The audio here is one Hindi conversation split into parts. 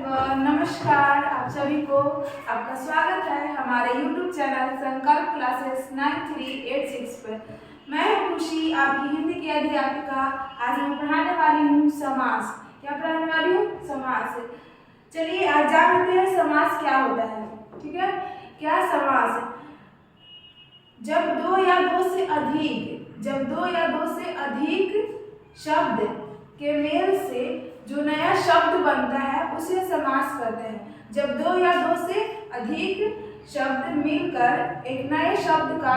एवरीवन, नमस्कार। आप सभी को आपका स्वागत है हमारे YouTube चैनल संकल्प क्लासेस 9386 पर। मैं खुशी, आपकी हिंदी की अध्यापिका। आज मैं पढ़ाने वाली हूँ समास। क्या पढ़ाने वाली हूँ? समास। चलिए आज जानते हैं समास क्या होता है। ठीक है, क्या समास है? जब दो या दो से अधिक शब्द के मेल से जो नया शब्द बनता है उसे समास कहते हैं। जब दो या दो से अधिक शब्द मिलकर एक नए शब्द का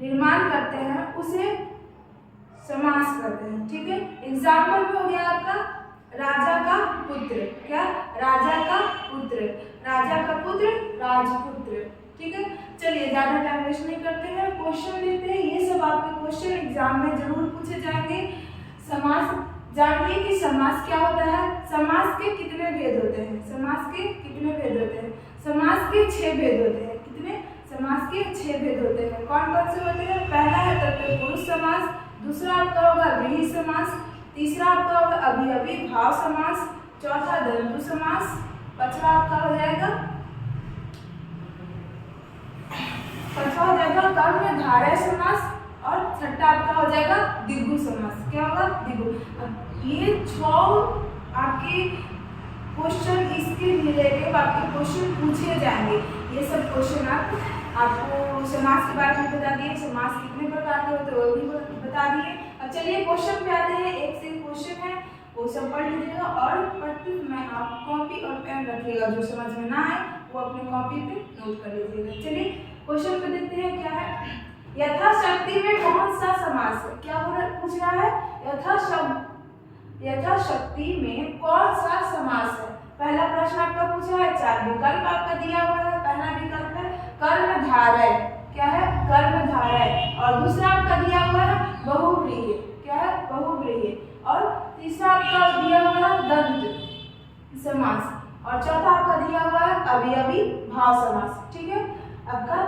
निर्माण करते हैं उसे समास कहते हैं। ठीक है, एग्जाम्पल में हो गया आपका राजा का पुत्र। क्या? राजा का पुत्र, राजा का पुत्र, राजपुत्र। ठीक है, चलिए ज्यादा टाइम वेस्ट नहीं करते हैं, क्वेश्चन लेते हैं। ये सब आपके क्वेश्चन एग्जाम में जरूर पूछे जाएंगे। समास जानिए कि समास क्या होता है। समास के कितने भेद होते हैं? समास के कितने भेद होते हैं? समास के 6 भेद होते हैं। कितने? समास के 6 भेद होते हैं। कौन कौन से होते हैं? पहला है तत्पुरुष समास, दूसरा आपका होगा व्रीहि समास, तीसरा आपका होगा अभिअभी भाव समास, चौथा द्वंद्व समास, पांचवा आपका हो जाएगा कर्मधारय समास और छठा आपका हो जाएगा द्विगु समास। क्या होगा? द्विगु। ये 6 आपके क्वेश्चन इसके रिलेटिव आपके क्वेश्चन पूछे जाएंगे। ये सब क्वेश्चन आपको समास के बारे में बता दिए, समास कितने प्रकार के होते हैं वो भी बता दिए। अब चलिए क्वेश्चन पे आते हैं। एक से क्वेश्चन है वो सब पढ़ लीजिएगा और पढ़ते में आप कॉपी और पेन रखिएगा। जो समझ में ना आए वो अपने कॉपी पे नोट कर लीजिएगा। चलिए क्वेश्चन पे देखते हैं क्या है। यथाशक्ति में कौन सा समास है? क्या पूछ रहा है? यथाशक्ति में कौन सा समास है? पहला प्रश्न आपका पूछा है, 4 विकल्प आपका दिया हुआ है। पहला विकल्प है कर्मधारय। क्या है? कर्मधारय। और दूसरा आपका दिया हुआ है बहुव्रीहि। क्या है? बहुव्रीहि। और तीसरा आपका दिया हुआ है द्वंद्व समास और चौथा आपका दिया हुआ है अभिअभी भाव समास। ठीक है, आपका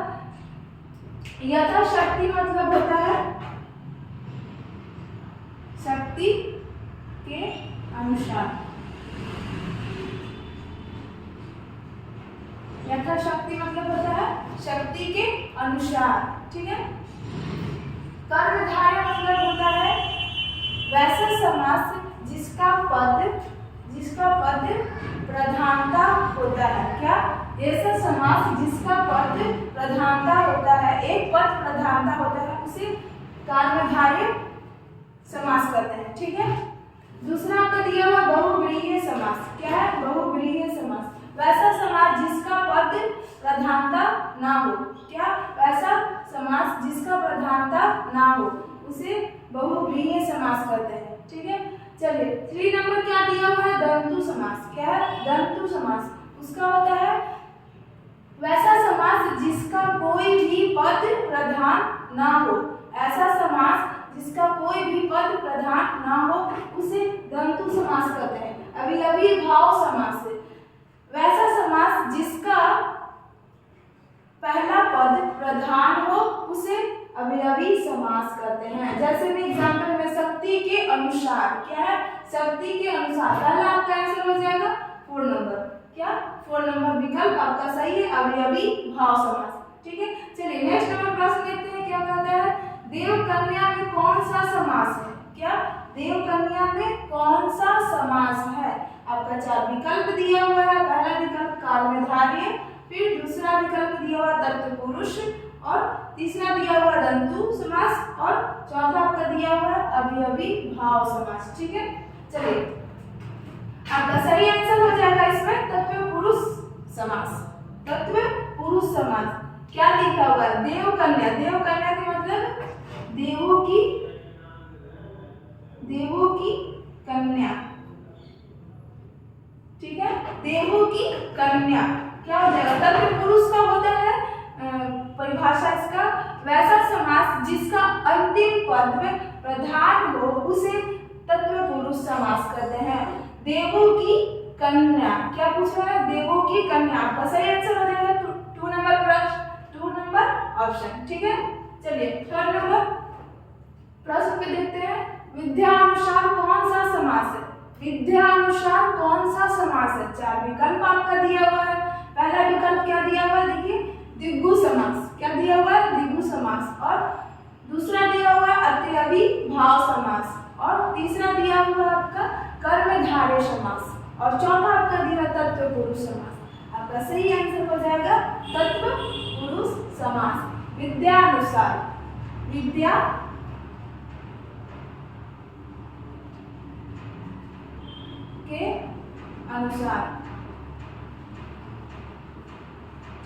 यथाशक्ति मतलब होता है शक्ति के अनुसार। यथाशक्ति मतलब होता है शक्ति के अनुसार। ठीक है, कर्मधारय मतलब होता है वैसा समास जिसका पद प्रधानता होता है। क्या? ऐसा समास जिसका पद प्रधानता होता है, एक पद प्रधानता होता है उसे कर्मधारय समास कहते हैं। ठीक है, दूसरा आपका दिया हुआ बहुव्रीहि समास। क्या है? बहुव्रीहि समास वैसा समास जिसका पद प्रधानता ना हो। क्या? वैसा समास जिसका प्रधानता ना हो उसे बहुव्रीहि समास कहते हैं। ठीक है, चलिए 3 नंबर क्या दिया हुआ है? दंतु समास। क्या है? दंतु समास उसका होता है वैसा समास जिसका कोई भी पद प्रधान ना हो। ऐसा समास जिसका कोई भी पद प्रधान ना हो उसे दंतु समास कहते हैं। अभिअभी भाव समास वैसा समास जिसका पहला पद प्रधान हो उसे अभिअभी समास कहते हैं। जैसे में एग्जाम्पल में शक्ति के अनुसार। क्या है? शक्ति के अनुसार। पहला आपका आंसर हो जाएगा 4 नंबर। क्या? 4 नंबर विकल्प आपका सही है, अभिअभी भाव समास। ठीक है, चलिए नेक्स्ट नंबर प्रश्न लेते हैं। क्या कहता है? देव कन्या में कौन सा समास है? क्या? देव कन्या में कौन सा समास है? आपका 4 विकल्प दिया हुआ है। पहला विकल्प कर्मधारय, फिर दूसरा विकल्प दिया हुआ तत्पुरुष और तीसरा दिया हुआ दंतु समास और चौथा आपका दिया हुआ अभिअभी भाव समास। ठीक है, चलिए आपका सही आंसर हो जाएगा इसमें तत्पुरुष समास। तत्पुरुष समास क्या लिखा हुआ है? देव कन्या। देव कन्या के मतलब देवों की कन्या। ठीक है, देवों की कन्या क्या हो जाएगा? तत्पुरुष का होता है परिभाषा इसका वैसा समास जिसका अंतिम पद में प्रधान हो उसे तत्पुरुष समास कहते हैं। देवों की कन्या क्या पूछ रहा है? देवों की कन्या। आपका सही आंसर हो जाएगा 2 नंबर प्रश्न, 2 नंबर ऑप्शन। ठीक है, चलिए 3rd नंबर प्रश्न पे देखते हैं। विद्या अनुसार कौन सा समास है? विद्या अनुसार कौन सा समास है? है। चार विकल्प आपका दिया हुआ है। पहला विकल्प क्या दिया हुआ है, देखिए द्विगु समास। क्या दिया हुआ है, द्विगु समास। और दूसरा दिया हुआ है अत्ययी भाव समास। और तीसरा दिया हुआ है आपका कर्मधारय समास। और चौथा आपका दिया है तत्पुरुष समास। आपका सही आंसर हो जाएगा तत्पुरुष समास। विद्यानुसार, विद्या के अनुसार,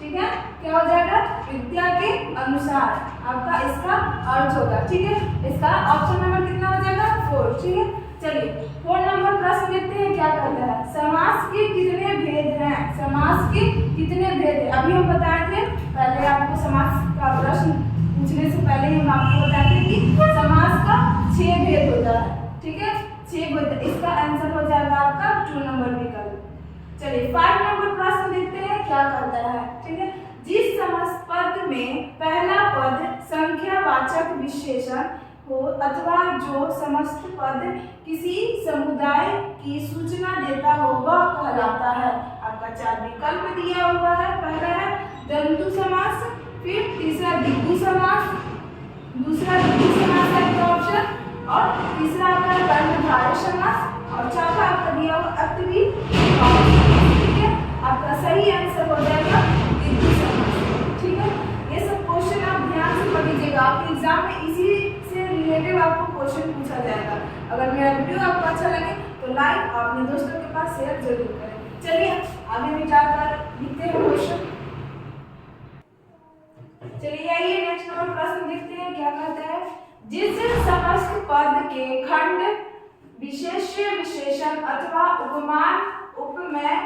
ठीक है। क्या हो जाएगा, विद्या के अनुसार आपका इसका अर्थ होगा, ठीक है। इसका ऑप्शन नंबर कितना हो जाएगा, 4, ठीक है। चलिए 4 नंबर प्रश्न देखते हैं क्या कहता है। समास के कितने भेद हैं, समास के कितने भेद हैं। अभी हम बताए थे, पहले आपको समास का प्रश्न पूछने से पहले हम आपको बताते हैं कि समास का 6 भेद होता है, ठीक है। 6 भेद, इसका आंसर हो जाएगा आपका 2 नंबर विकल्प। चलिए 5 नंबर प्रश्न देखते हैं क्या कहता है, ठीक है। जिस समस्त पद में पहला पद संख्यावाचक विशेषण हो अथवा जो समस्त पद किसी समुदाय की सूचना देता हो वह कहलाता है। आपका 4 विकल्प दिया हुआ है। पहला है दंतु समास, फिर तीसरा दिग्गु समास, दूसरा दिग्गु समास है ऑप्शन, और तीसरा आपका कर्मधारय समास, और चौथा आपका दिया हुआ अत्ययी भाव समास, ठीक है। आपका सही आंसर हो जाएगा दिग्गु समास, ठीक है। ये सब क्वेश्चन आप ध्यान से पढ़ लीजिएगा, आपके एग्जाम में इसी से रिलेटेड आपको क्वेश्चन पूछा जाएगा। अगर मेरा वीडियो आपको अच्छा लगे तो लाइक और अपने दोस्तों के पास शेयर जरूर करें। चलिए आगे भी जाकर लिखते हैं क्वेश्चन। चलिए आइए नेक्स्ट नंबर प्रश्न देखते हैं क्या कहता है। जिस समस्त पद के खंड विशेष्य विशेषण अथवा उपमान उपमेय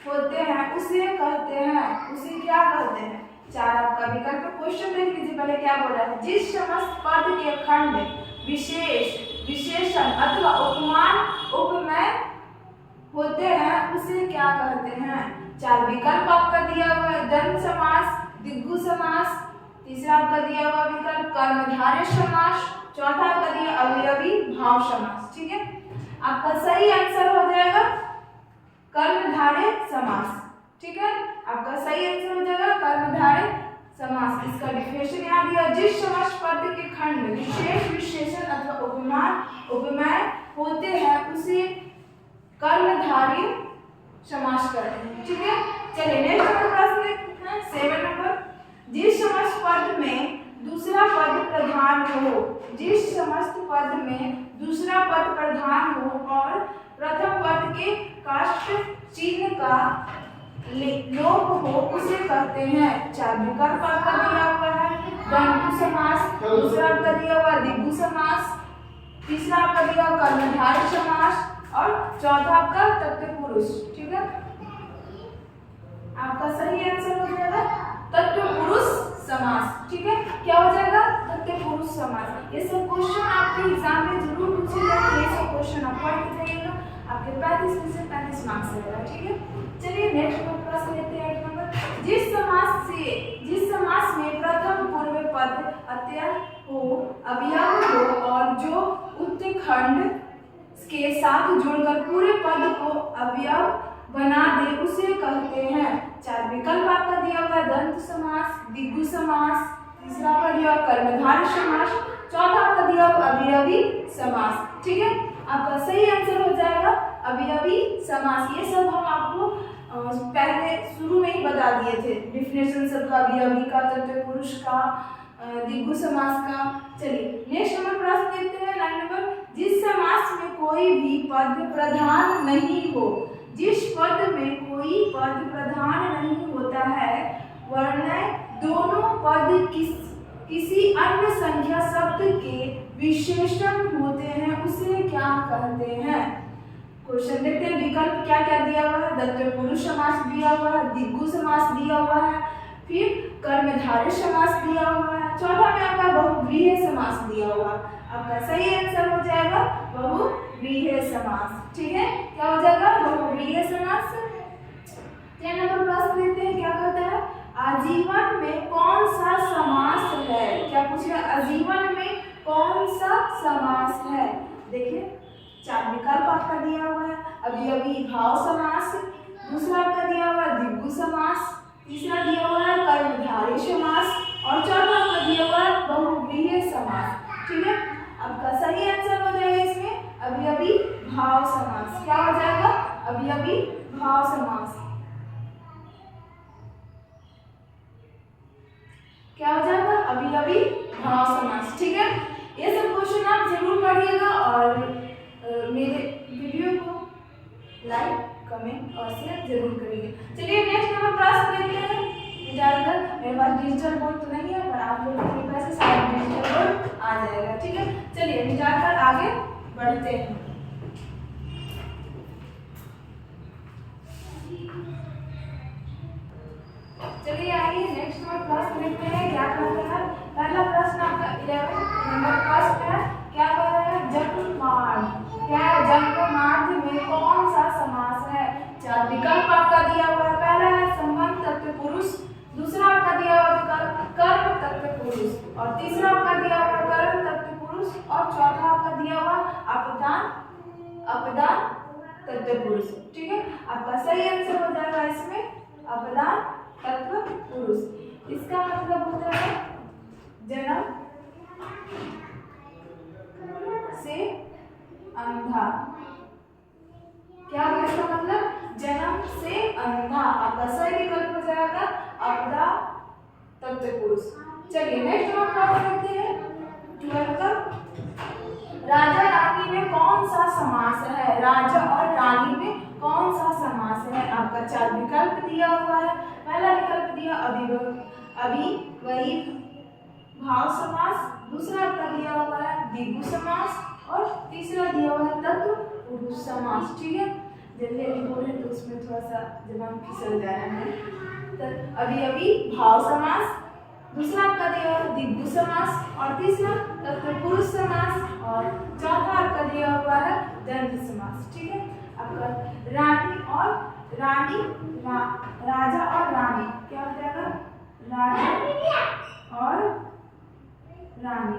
होते हैं उसे कहते हैं, उसे क्या कहते हैं। 4 आपका विकल्प। क्वेश्चन देख लीजिए पहले क्या बोल रहा है। जिस समस्त पद के खंड विशेष विशेषण अथवा उपमान उपमेय होते हैं उसे क्या कहते हैं। 4 विकल्प आपका दिया हुआ है। द्वंद्व समास, दिग्गु समास, तीसरा आपका दिया हुआ विकल्प कर्मधारय समास, चौथा आपका दिया अवयवी भाव समास, ठीक है। आपका सही आंसर हो जाएगा कर्मधारय समास, ठीक है। आपका सही आंसर हो जाएगा कर्मधारय समास। इसका डिफिनेशन यहाँ दिया। जिस समस्त पद के खंड विशेष विशेषण अथवा उपमान उपमेय होते हैं उसे कर्मधारय समास कहते हैं, ठीक है। चलिए नेक्स्ट प्रश्न देखते हैं 7 नंबर। जिस समस्त पद में दूसरा पद प्रधान हो, जिस समस्त पद में दूसरा पद प्रधान हो और प्रथम पद के काष्ठ चिन्ह का लोप हो उसे कहते हैं। 4 विकल्प आपका दिया हुआ है। दंतु समास, दूसरा आपका दिया हुआ दिग्गु समास, तीसरा आपका दिया हुआ कर्मधारय समास, और चौथा आपका तत्पुरुष, ठीक है। आपका सही आंसर हो जाएगा तत्पुरुष समास, ठीक है। क्या हो जाएगा, तत्पुरुष समास। ये सब क्वेश्चन आपके एग्जाम में जरूर पूछे जाएंगे। ये सब क्वेश्चन आप पढ़ के जाइएगा, आपके 35 में से 35 मार्क्स रहेगा, ठीक है। चलिए नेक्स्ट प्रश्न लेते हैं 8 नंबर। जिस समास में प्रथम पूर्व पद अत्यय हो अवयव हो और जो उत्खंड के साथ जोड़कर पूरे पद को अवयव बना दे उसे कहते हैं। 4 विकल्प आपका दिया हुआ है। दंत समास, दिग्गु समास, तीसरा आपका दिया हुआ कर्मधारय समास, चौथा आपका दिया हुआ अवयवी समास, ठीक है। आपका सही आंसर हो जाएगा अवयवी समास। ये सब हम आपको पहले शुरू में ही बता दिए थे, डिफिनेशन सबका, अवयवी का, तत्पुरुष का, दिग्गु समास का। चलिए नेक्स्ट नंबर प्रश्न देखते हैं 9 नंबर। जिस समास में कोई भी पद प्रधान नहीं हो, जिस पद में कोई पद प्रधान नहीं होता है वरना दोनों पद किसी अन्य संख्या शब्द के विशेषण होते हैं उसे क्या कहते हैं। क्वेश्चन देखते हैं। विकल्प क्या क्या दिया हुआ है। तत्पुरुष समास दिया हुआ है, दिग्गु समास दिया हुआ है, फिर कर्मधारय समास दिया हुआ है, चौथा में आपका बहुव्रीहि समास दिया हुआ। आपका सही आंसर हो जाएगा बहुव्रीहि समास, ठीक है। क्या हो जाएगा, बहुव्रीहि समास। 10 नंबर प्रश्न लेते हैं क्या कहता है। आजीवन में कौन सा समास है। क्या पूछ रहा है, आजीवन में कौन सा समास है। देखिए 4 विकल्प आपका दिया हुआ है। अवयवी भाव समास, दूसरा आपका दिया हुआ है द्विगु समास, तीसरा दिया हुआ है कर्मधारय समास और चौथा आपका दिया हुआ है बहुव्रीहि समास। ठीक है, आपका सही आंसर हो जाएगा इसमें अवयवी भाव समास। क्या हो जाएगा? अवयवी भाव समास। क्या हो जाएगा? अवयवी भाव समास। ठीक है, ये सब क्वेश्चन आप जरूर पढ़िएगा और मेरे वीडियो को लाइक, कमेंट और शेयर जरूर करिए। चलिए नेक्स्ट नंबर प्रश्न देखते हैं। ज्यादातर मेरे पास डिजिटल बोर्ड तो नहीं है, पर आप लोगों के पास शायद डिजिटल बोर्ड आ जाएगा। ठीक है, चलिए हम जाकर आगे बढ़ते हैं। चलिए आइए नेक्स्ट नंबर प्रश्न देखते हैं क्या कहता है। पहला प्रश्न आपका 11 नंबर प्रश्न है। क्या कह रहा है? जन्मार्थ। क्या है? जन्मार्थ में कौन सा समास है? चार विकल्प आपका दिया हुआ है। पहला है संबंध तत्पुरुष, दूसरा आपका दिया हुआ विकल्प कर्म तत्पुरुष और तीसरा आपका दिया हुआ कर्म तत्पुरुष और चौथा आपका दिया हुआ अपदान तत्पुरुष। ठीक है, आपका सही आंसर हो जाएगा इसमें अपदान तत्पुरुष। इसका मतलब होता है जन्म से अंधा। क्या है इसका मतलब? जन्म से अंधा। आपका सही विकल्प हो जाएगा अपदा तत्पुरुष। चलिए नेक्स्ट प्रश्न देखते हैं 12 का। राजा रानी में कौन सा समास है? राजा और रानी में कौन सा समास है? आपका चार विकल्प दिया हुआ है। पहला विकल्प दिया अभिवयी भाव समास, दूसरा आपका दिया हुआ है द्विगु समास और तीसरा दिया हुआ है तत्पुरुष समास। ठीक है, जल्दी जल्दी बोले तो उसमें थोड़ा सा जबान फिसल जा रहा है। तो अभिवयी भाव समास, दूसरा आपका दिया हुआ है द्विगु समास और तीसरा तत्पुरुष समास और चौथा आपका दिया हुआ है द्वंद्व समास। ठीक है, आपका रानी और रानी राजा और रानी क्या हो जाएगा? राजा और रानी।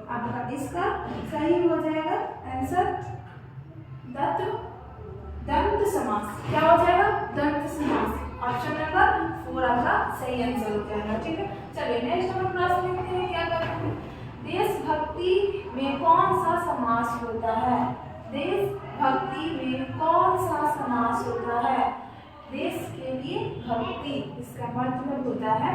आपका इसका सही हो जाएगा आंसर दंत समास। क्या हो जाएगा? दंत समास। ऑप्शन नंबर 4 आपका सही आंसर हो जाएगा। ठीक है, चलिए नेक्स्ट नंबर प्रश्न देखते हैं क्या करते हैं। देशभक्ति में कौन सा समास होता है? देशभक्ति में कौन सा समास होता है? देश के लिए भक्ति, इसका मतलब होता है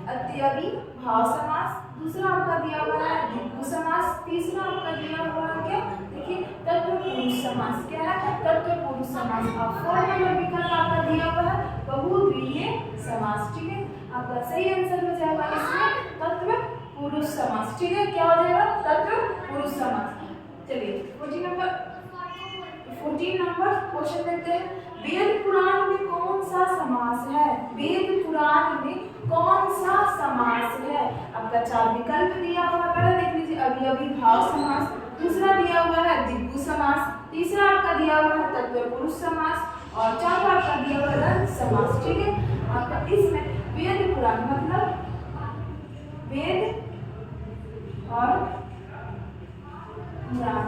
अत्ययी भाव समास, दूसरा आपका दिया हुआ है द्विगु समास, तीसरा आपका दिया हुआ है क्या? देखिए तत्पुरुष समास। क्या है? तत्पुरुष समास। और 4 नंबर विकल्प आपका दिया हुआ है बहुव्रीहि समास। ठीक है, आपका सही आंसर हो जाएगा इसमें तत्पुरुष समास। ठीक है, क्या हो जाएगा? तत्पुरुष समास। चलिए 14 नंबर क्वेश्चन देखते हैं। वेद पुराण में कौन सा समास है? वेद पुराण में कौन सा समास है? आपका चार विकल्प दिया हुआ है। पहले देख लीजिए अवयवी भाव समास, दूसरा दिया हुआ है द्विगु समास, तीसरा आपका दिया हुआ है तत्पुरुष समास और चौथा आपका दिया हुआ है द्वंद्व समास। ठीक है, आपका इसमें वेद पुराण मतलब वेद और पुराण।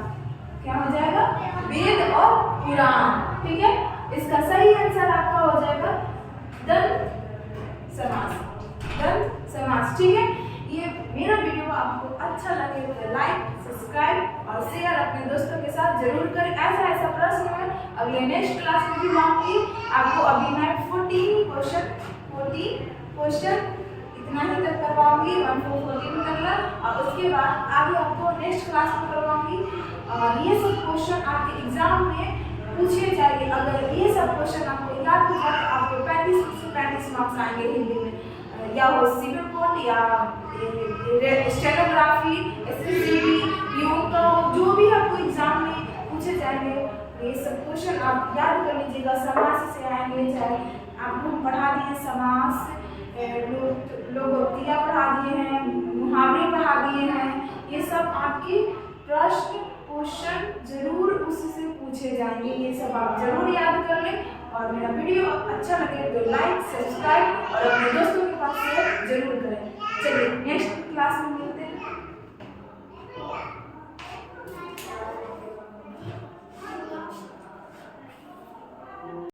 क्या हो जाएगा? वेद और पुराण। ठीक है, इसका सही आंसर आपका हो जाएगा दंत समास। दंत समास। ठीक है, ये मेरा वीडियो आपको अच्छा लगे तो लाइक, सब्सक्राइब और शेयर अपने दोस्तों के साथ जरूर करें। ऐसा प्रश्न मैं अगले नेक्स्ट क्लास में भी लाऊंगी आपको। अभी मैं 40 क्वेश्चन इतना ही तक करवाऊंगी 1 to 14 तक, और उसके बाद आगे आपको नेक्स्ट क्लास में करवाऊंगी। और ये सब क्वेश्चन आपके एग्जाम में पूछे जाएंगे। अगर ये सब क्वेश्चन आपको याद हो जाए तो आपको 35 से 35 मार्क्स आएंगे हिंदी में, या वो सिविल कोड या स्टेनोग्राफी, एसएससीडी, पीओ का जो भी आपको एग्जाम में पूछे जाएंगे ये सब क्वेश्चन आप याद कर लीजिएगा। समास से आएंगे, चाहे आपको हम पढ़ा दिए समास, लोकोक्तियाँ पढ़ा दिए हैं, मुहावरे पढ़ा दिए हैं, ये सब आपकी प्रश्न क्वेश्चन जरूर उससे पूछे जाएंगे। ये सब आप जरूर याद कर लें। और मेरा वीडियो अच्छा लगे तो लाइक, सब्सक्राइब और अपने दोस्तों के पास शेयर जरूर करें। चलिए नेक्स्ट क्लास में